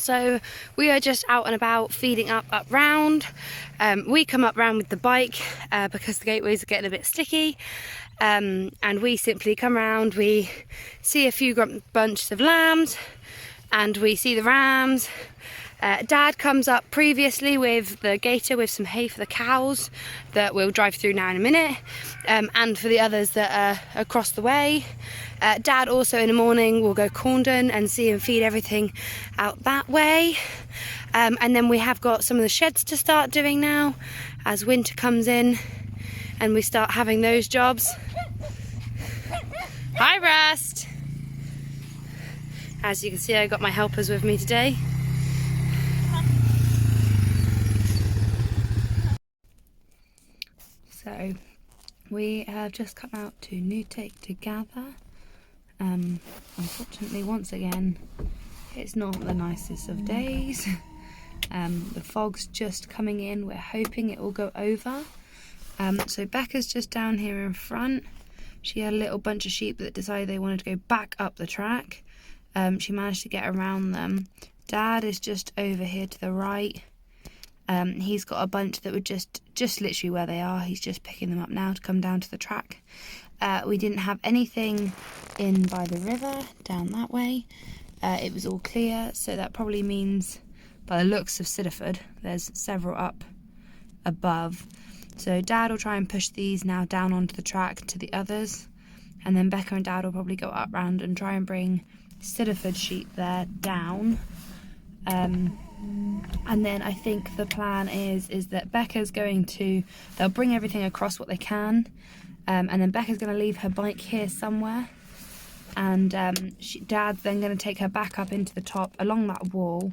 So we are just out and about feeding up round. We come up round with the bike because the gateways are getting a bit sticky, and we simply come round, we see a few bunches of lambs and we see the rams. Dad comes up previously with the gator with some hay for the cows that we'll drive through now in a minute, and for the others that are across the way. Dad also in the morning will go Corndon and see and feed everything out that way. And then we have got some of the sheds to start doing now as winter comes in and we start having those jobs. Hi Rust! As you can see, I got my helpers with me today. So we have just come out to Newtake to gather. Unfortunately, once again, it's not the nicest of days. The fog's just coming in. We're hoping it will go over. So Becca's just down here in front. She had a little bunch of sheep that decided they wanted to go back up the track. She managed to get around them. Dad is just over here to the right. He's got a bunch that were just literally where they are. He's just picking them up now to come down to the track. We didn't have anything in by the river down that way. It was all clear, so that probably means, by the looks of Siderford, there's several up above. So Dad will try and push these now down onto the track to the others, and then Becca and Dad will probably go up round and try and bring Siderford sheep there down. And then I think the plan is that Becca's going to, they'll bring everything across what they can, and then Becca's going to leave her bike here somewhere, and Dad's then going to take her back up into the top along that wall.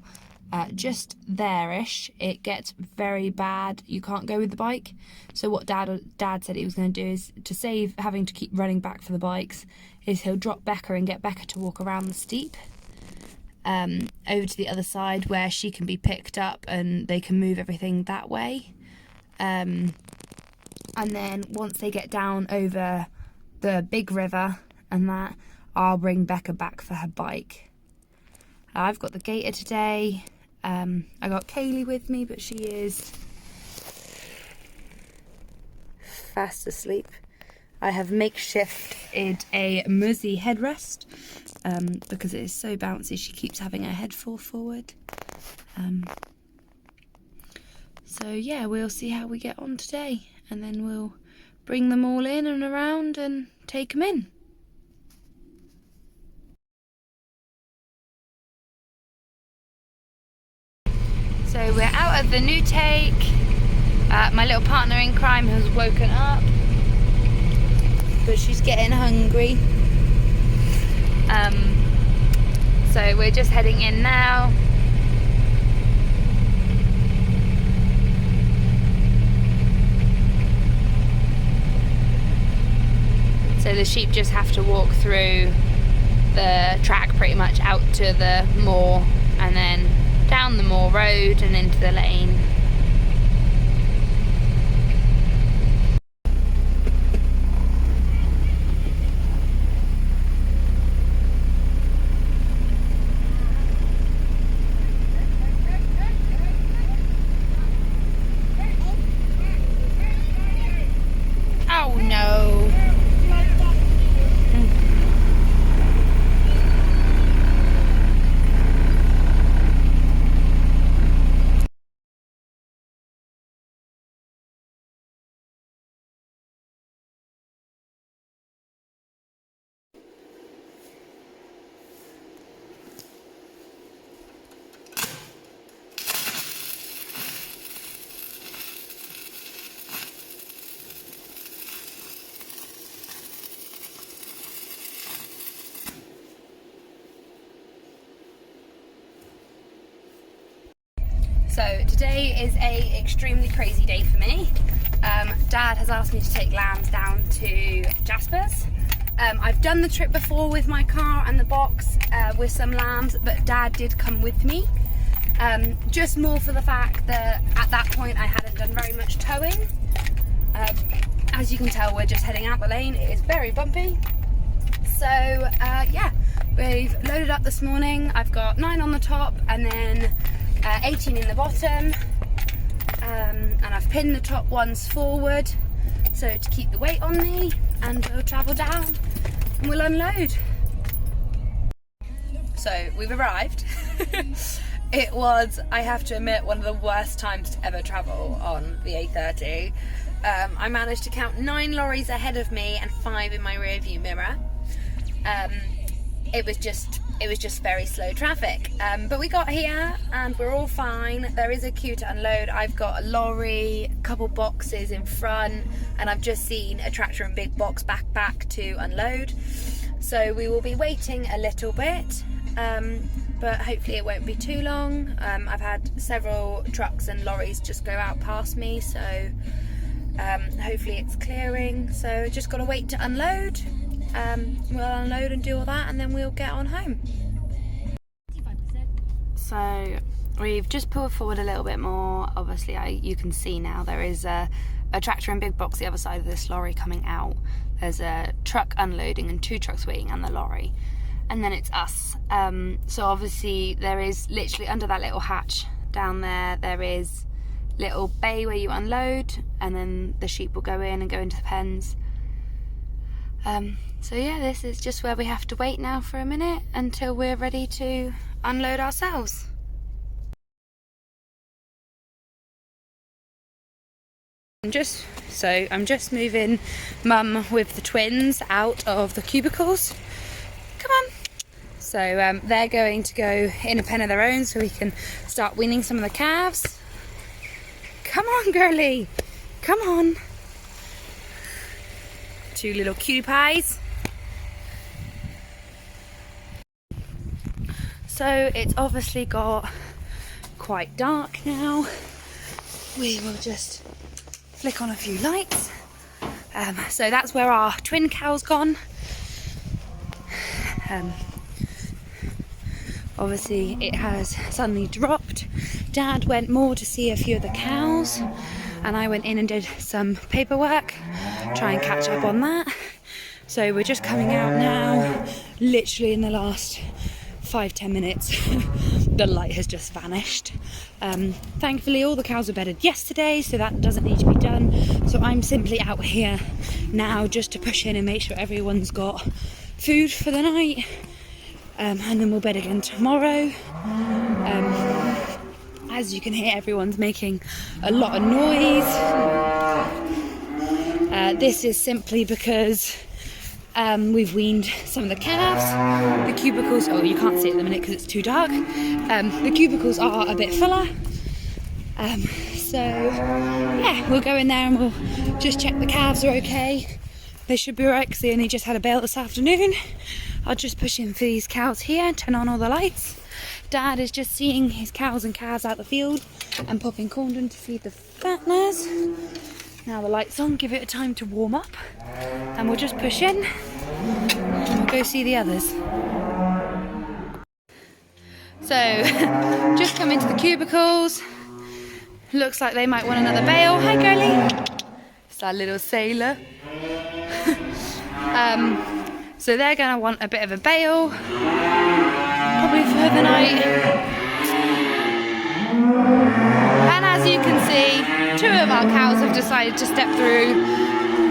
Just there-ish, it gets very bad, you can't go with the bike. So what Dad said he was going to do is, to save having to keep running back for the bikes, is he'll drop Becca and get Becca to walk around the steep over to the other side where she can be picked up and they can move everything that way. And then once they get down over the big river and that, I'll bring Becca back for her bike. I've got the gator today. I got Kaylee with me, but she is fast asleep. I have makeshifted a Muzzy headrest because it is so bouncy. She keeps having her head fall forward. So yeah, we'll see how we get on today, and then we'll bring them all in and around and take them in. So we're out of the Newtake. My little partner in crime has woken up, but she's getting hungry. So we're just heading in now. So the sheep just have to walk through the track pretty much out to the moor, and then down the moor road and into the lane. Oh no! So today is a extremely crazy day for me. Dad has asked me to take lambs down to Jasper's. I've done the trip before with my car and the box with some lambs, but Dad did come with me. Just more for the fact that at that point I hadn't done very much towing. As you can tell, we're just heading out the lane. It is very bumpy. So yeah, We've loaded up this morning. I've got 9 on the top and then 18 in the bottom. And I've pinned the top ones forward so to keep the weight on me, and we'll travel down and we'll unload. So we've arrived. It was, I have to admit, one of the worst times to ever travel on the A30. I managed to count 9 lorries ahead of me and 5 in my rear view mirror. It was just very slow traffic, but we got here and we're all fine. There is a queue to unload. I've got a lorry, a couple boxes in front, and I've just seen a tractor and big box back to unload. So we will be waiting a little bit, but hopefully it won't be too long. I've had several trucks and lorries just go out past me, so hopefully it's clearing. So just got to wait to unload. We'll unload and do all that, and then we'll get on home. So we've just pulled forward a little bit more. Obviously you can see now there is a tractor and big box the other side of this lorry coming out. There's a truck unloading and 2 trucks waiting on the lorry, and then it's us. So obviously there is literally under that little hatch down there is little bay where you unload, and then the sheep will go in and go into the pens. So yeah, this is just where we have to wait now for a minute until we're ready to unload ourselves. I'm just moving Mum with the twins out of the cubicles. Come on. So they're going to go in a pen of their own so we can start weaning some of the calves. Come on, girly. Come on. 2 little cutie pies. So it's obviously got quite dark now. We will just flick on a few lights. So that's where our twin cow's gone. Obviously it has suddenly dropped. Dad went more to see a few of the cows, and I went in and did some paperwork, try and catch up on that. So we're just coming out now, literally in the last 5-10 minutes. The light has just vanished. Thankfully all the cows were bedded yesterday, so that doesn't need to be done. So I'm simply out here now just to push in and make sure everyone's got food for the night, and then we'll bed again tomorrow. As you can hear, everyone's making a lot of noise. This is simply because we've weaned some of the calves. The cubicles, oh, you can't see it at the minute because it's too dark. The cubicles are a bit fuller. So yeah, we'll go in there and we'll just check the calves are okay. They should be alright because they only just had a bail this afternoon. I'll just push in for these cows here and turn on all the lights. Dad is just seeing his cows and calves out the field and popping corn in to feed the fatteners. Now the light's on, give it a time to warm up, and we'll just push in and we'll go see the others. So, just come into the cubicles. Looks like they might want another bale. Hi girly! It's our little sailor. So they're going to want a bit of a bale, probably for the night. And as you can see, 2 of our cows have decided to step through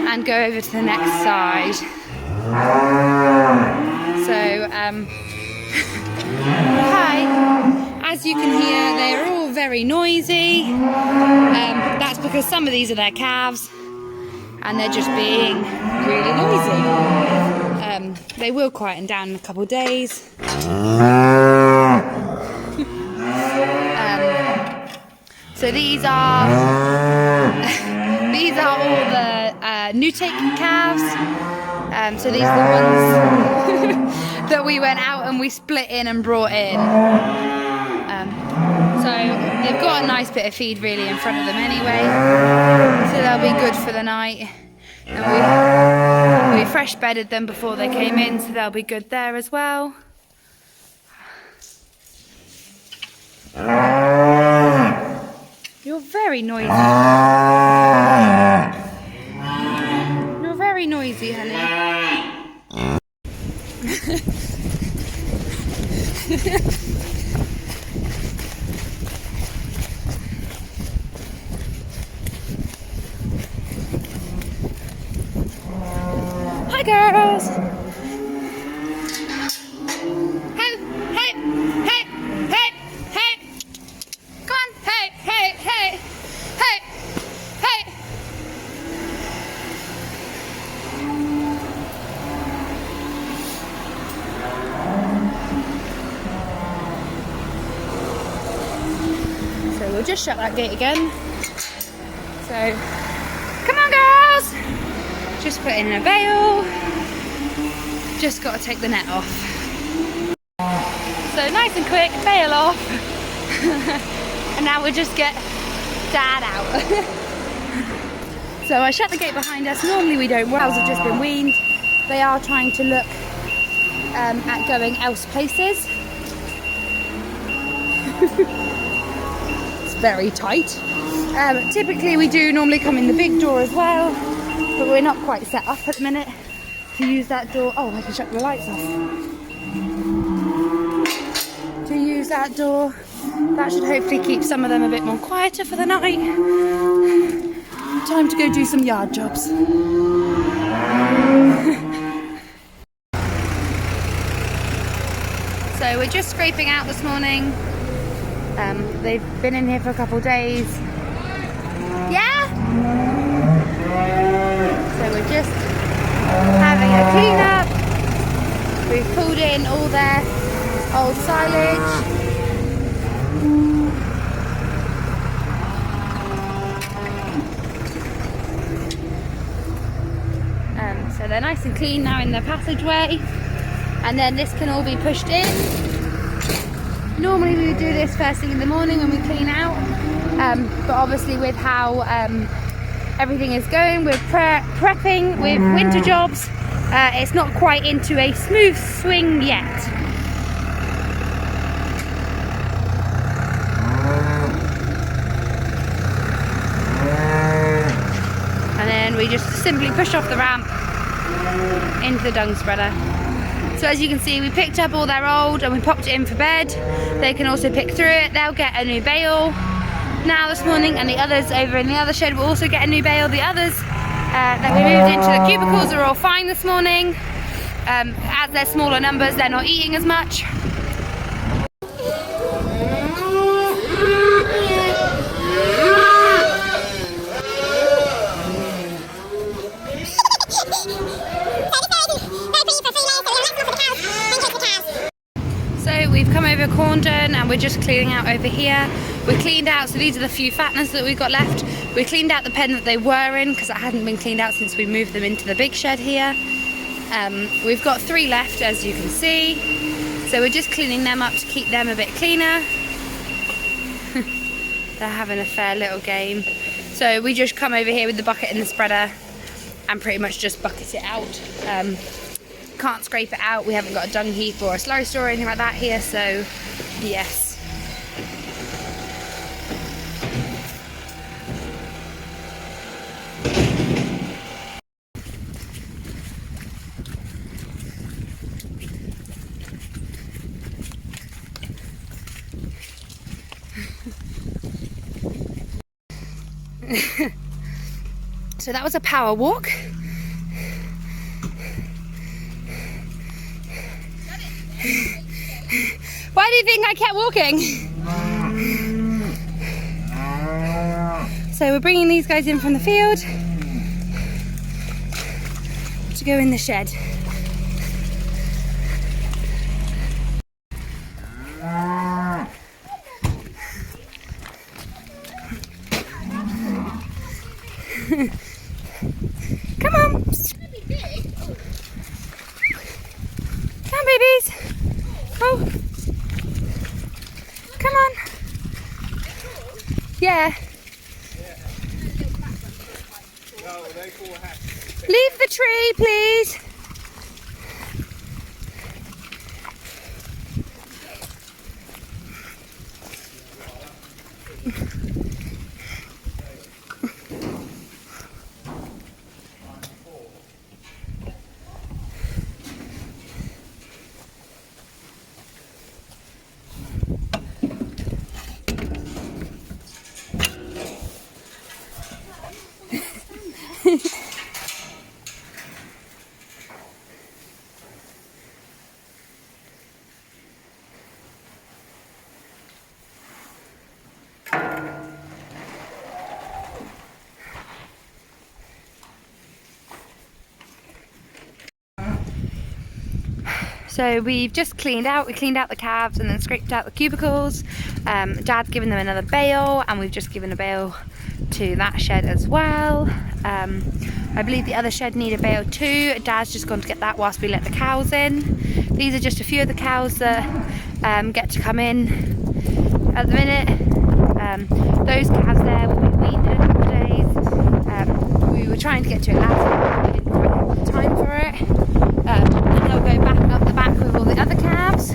and go over to the next side. So, hi. As you can hear, they're all very noisy. That's because some of these are their calves and they're just being really noisy. They will quieten down in a couple of days. So these are all the new taken calves. So these are the ones that we went out and we split in and brought in. So they've got a nice bit of feed really in front of them anyway. So they'll be good for the night. And we fresh bedded them before they came in, so they'll be good there as well. You're very noisy. You're very noisy, honey. Hi girls! Hey, hey, hey, hey, hey! Come on! Hey, hey, hey, hey, hey! So we'll just shut that gate again. So, come on girls! Just put in a bail. Just got to take the net off. So nice and quick, bail off. And now we'll just get Dad out. So I shut the gate behind us. Normally we don't. Cows have just been weaned. They are trying to look at going else places. It's very tight. Typically we do normally come in the big door as well, but we're not quite set up at the minute to use that door. Oh, I can shut the lights off. To use that door. That should hopefully keep some of them a bit more quieter for the night. Time to go do some yard jobs. So we're just scraping out this morning. They've been in here for a couple of days. Yeah? So we're just having a clean up. We've pulled in all their old silage. So they're nice and clean now in the passageway. And then this can all be pushed in. Normally we would do this first thing in the morning when we clean out. But obviously with how everything is going, we're prepping with winter jobs. It's not quite into a smooth swing yet. And then we just simply push off the ramp into the dung spreader. So as you can see, we picked up all their old and we popped it in for bed. They can also pick through it. They'll get a new bale now this morning, and the others over in the other shed will also get a new bale. The others that we moved into the cubicles are all fine this morning. As they're smaller numbers, they're not eating as much. So we've come over Corndon and we're just cleaning out over here. We cleaned out, so these are the few fatteners that we've got left. We cleaned out the pen that they were in because it hadn't been cleaned out since we moved them into the big shed here. We've got 3 left, as you can see. So we're just cleaning them up to keep them a bit cleaner. They're having a fair little game. So we just come over here with the bucket and the spreader and pretty much just bucket it out. Can't scrape it out. We haven't got a dung heap or a slurry store or anything like that here, so yes. So that was a power walk. Why do you think I kept walking? So we're bringing these guys in from the field to go in the shed. Come on. Come on, babies. Oh. Come on. Yeah. Leave the tree, please. So we've just cleaned out the calves and then scraped out the cubicles. Dad's given them another bale, and we've just given a bale to that shed as well. I believe the other shed need a bale too. Dad's just gone to get that whilst we let the cows in. These are just a few of the cows that get to come in at the minute. Those calves there will be weaned in a couple of days. We were trying to get to it last night, but we didn't quite have the time for it. And they'll go back up the back with all the other calves.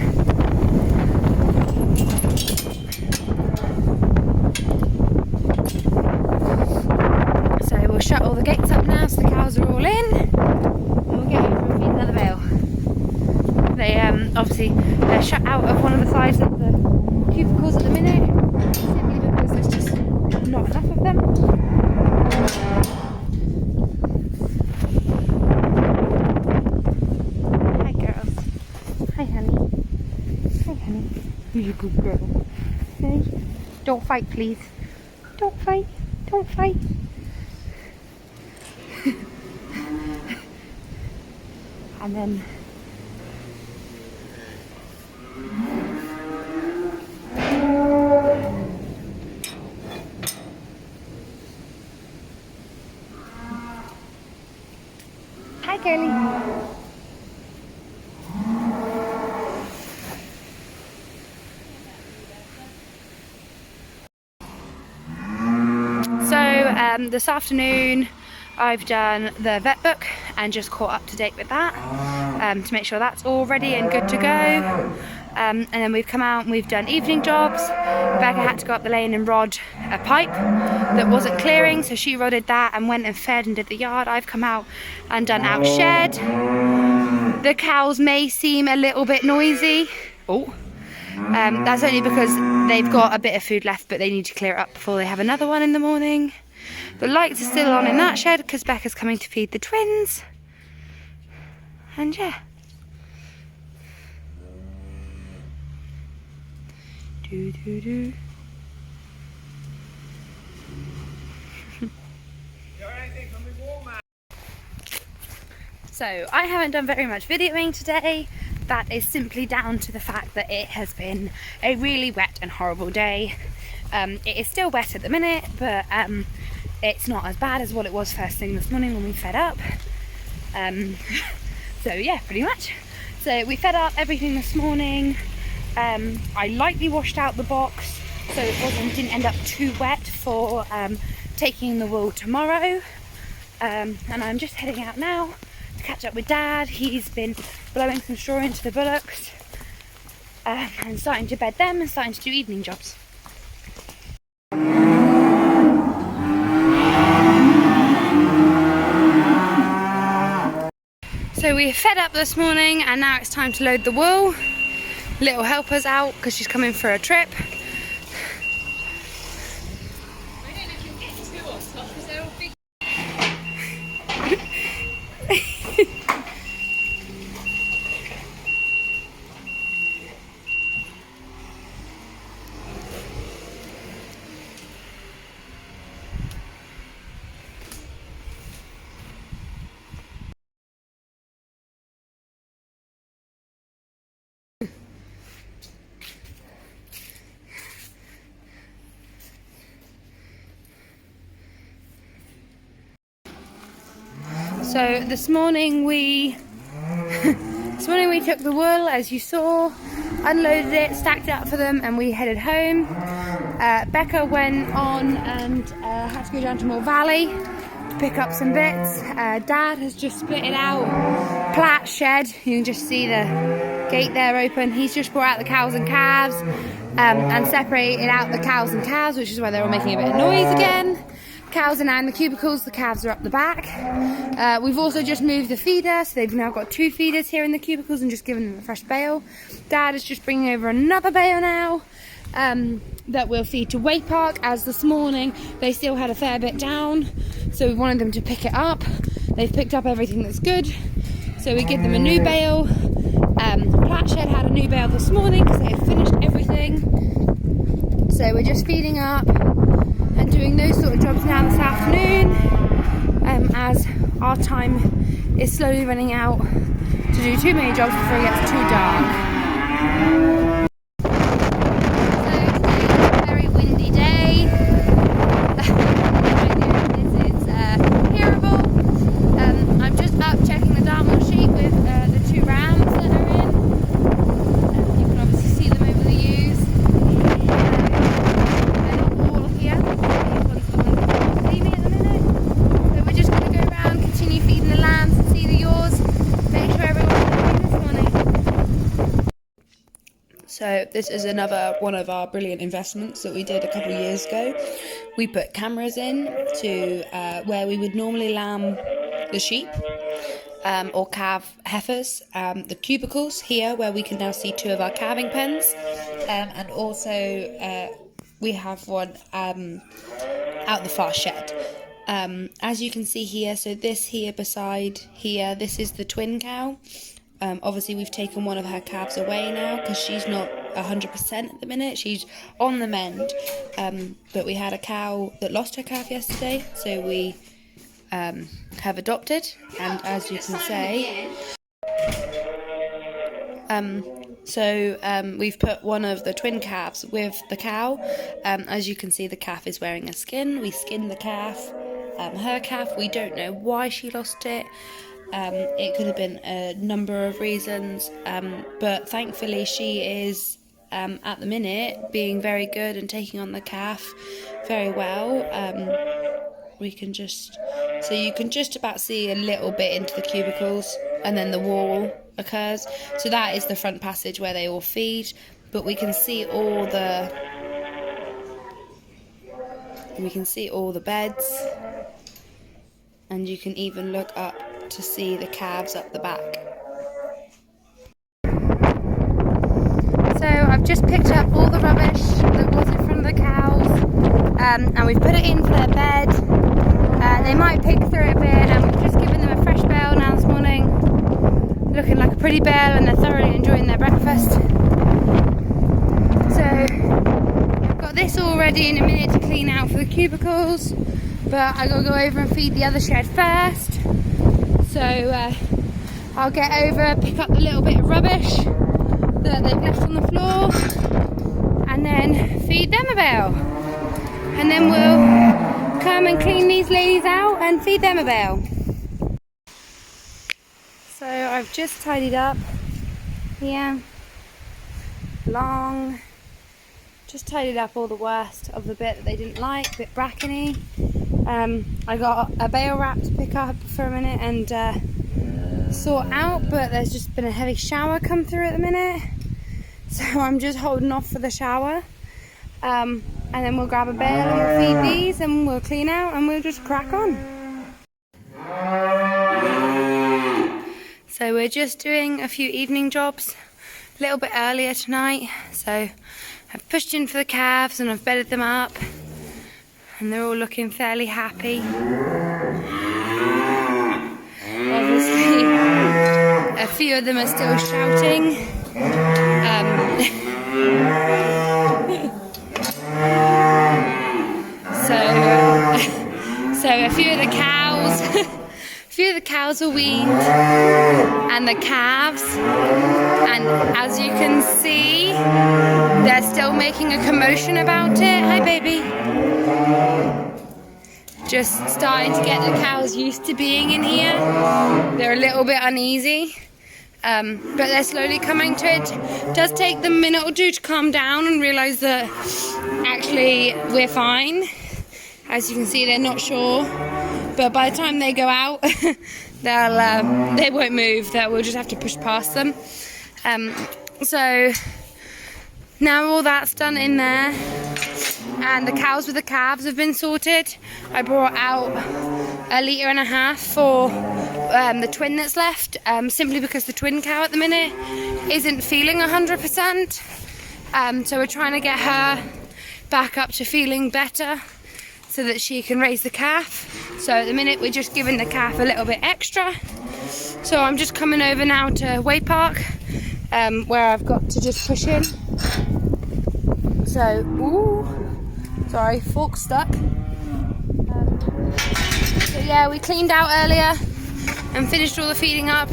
So we'll shut all the gates up now so the cows are all in, and we'll get over and feed another bale. They obviously they're shut out of one of the sides of the cubicles at the minute, simply because there's just not enough of them. You're a good girl. Okay? Don't fight, please. Don't fight. Don't fight. And then hi, Curly. This afternoon I've done the vet book and just caught up to date with that to make sure that's all ready and good to go. And then we've come out and we've done evening jobs. Becca had to go up the lane and rod a pipe that wasn't clearing, so she rodded that and went and fed and did the yard. I've come out and done out shed. The cows may seem a little bit noisy. That's only because they've got a bit of food left, but they need to clear it up before they have another one in the morning. The lights are still on in that shed because Becca's coming to feed the twins. And yeah. Do do do. So I haven't done very much videoing today. That is simply down to the fact that it has been a really wet and horrible day. It is still wet at the minute, but it's not as bad as what it was first thing this morning when we fed up. So yeah, pretty much. So we fed up everything this morning. I lightly washed out the box so it didn't end up too wet for taking the wool tomorrow. And I'm just heading out now to catch up with Dad. He's been blowing some straw into the bullocks and starting to bed them and starting to do evening jobs. So we fed up this morning and now it's time to load the wool. Little helper's out because she's coming for a trip. I don't know if you'll get two or stuff because they're all big. So this morning we took the wool, as you saw, unloaded it, stacked it up for them, and we headed home. Becca went on and had to go down to Moor Valley to pick up some bits. Dad has just split it out, plat shed. You can just see the gate there open. He's just brought out the cows and calves and separated out the cows and calves, which is why they're all making a bit of noise again. Cows are now in the cubicles, the calves are up the back. We've also just moved the feeder, so they've now got 2 feeders here in the cubicles and just given them a fresh bale. Dad is just bringing over another bale now that we'll feed to Way Park, as this morning they still had a fair bit down. So we wanted them to pick it up. They've picked up everything that's good. So we give them a new bale. Plat shed had a new bale this morning because they had finished everything. So we're just feeding up and doing those sort of jobs now this afternoon, as our time is slowly running out to do too many jobs before it gets too dark. So today's a very windy day. This is hearable. I'm just up checking the Dartmoor sheep with the 2 rams that are in. You can obviously see them over the Ewes. They're not all here. These ones are the ones that can't see me at the minute. So we're just going to go around, continue feeding the lambs and see the yaws. Make sure everyone's happy this morning. So this is another one of our brilliant investments that we did a couple of years ago. We put cameras in to where we would normally lamb the sheep or calve heifers, the cubicles here where we can now see 2 of our calving pens, and also we have one out the far shed. As you can see here, so this here beside here, this is the twin cow. Obviously we've taken one of her calves away now because she's not 100% at the minute. She's on the mend, but we had a cow that lost her calf yesterday, so we have adopted, and as you can say, we've put one of the twin calves with the cow. As you can see, the calf is wearing a skin. We skinned the calf. Her calf, we don't know why she lost it. It could have been a number of reasons, but thankfully she is at the minute being very good and taking on the calf very well. You can just about see a little bit into the cubicles, and then the wall occurs. So that is the front passage where they all feed, but we can see all the beds, and you can even look up to see the calves up the back. So I've just picked up all the rubbish that was in front of the cows, and we've put it into their bed. They might pick through it a bit, and we've just given them a fresh bale now this morning, looking like a pretty bale, and they're thoroughly enjoying their breakfast. So I've got this all ready in a minute to clean out for the cubicles, but I gotta go over and feed the other shed first. So I'll get over, pick up the little bit of rubbish that they've left on the floor, and then feed them a bale. And then we'll come and clean these ladies out and feed them a bale. So I've just tidied up here, just tidied up all the worst of the bit that they didn't like, a bit brackeny. I got a bale wrap to pick up for a minute and sort out, but there's just been a heavy shower come through at the minute, so I'm just holding off for the shower, and then we'll grab a bale and we'll feed these, and we'll clean out, and we'll just crack on. So we're just doing a few evening jobs a little bit earlier tonight, so I've pushed in for the calves and I've bedded them up, and they're all looking fairly happy. Obviously, a few of them are still shouting. So a few of the cows are weaned, and the calves, and as you can see, they're still making a commotion about it. Hi, baby. Just starting to get the cows used to being in here. They're a little bit uneasy, but they're slowly coming to it. It does take them a minute or two to calm down and realise that actually we're fine. As you can see, they're not sure, but by the time they go out, they won't move. We'll just have to push past them. So now all that's done in there, and the cows with the calves have been sorted. I brought out 1.5 litres for the twin that's left, simply because the twin cow at the minute isn't feeling 100%. So we're trying to get her back up to feeling better. so that she can raise the calf. So at the minute we're just giving the calf a little bit extra. So I'm just coming over now to Way Park, where I've got to just push in. So, sorry, fork stuck. So yeah, we cleaned out earlier and finished all the feeding up.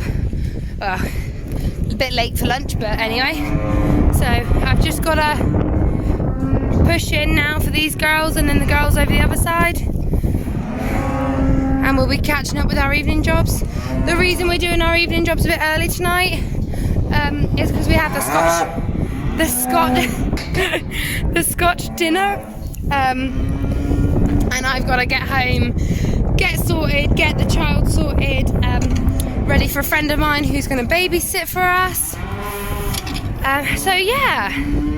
A bit late for lunch, but anyway. So I've just got to push in now for these girls and then the girls over the other side. And we'll be catching up with our evening jobs. The reason we're doing our evening jobs a bit early tonight is because we have the Scotch dinner. And I've got to get home, get sorted, get the child sorted, ready for a friend of mine who's going to babysit for us. So yeah.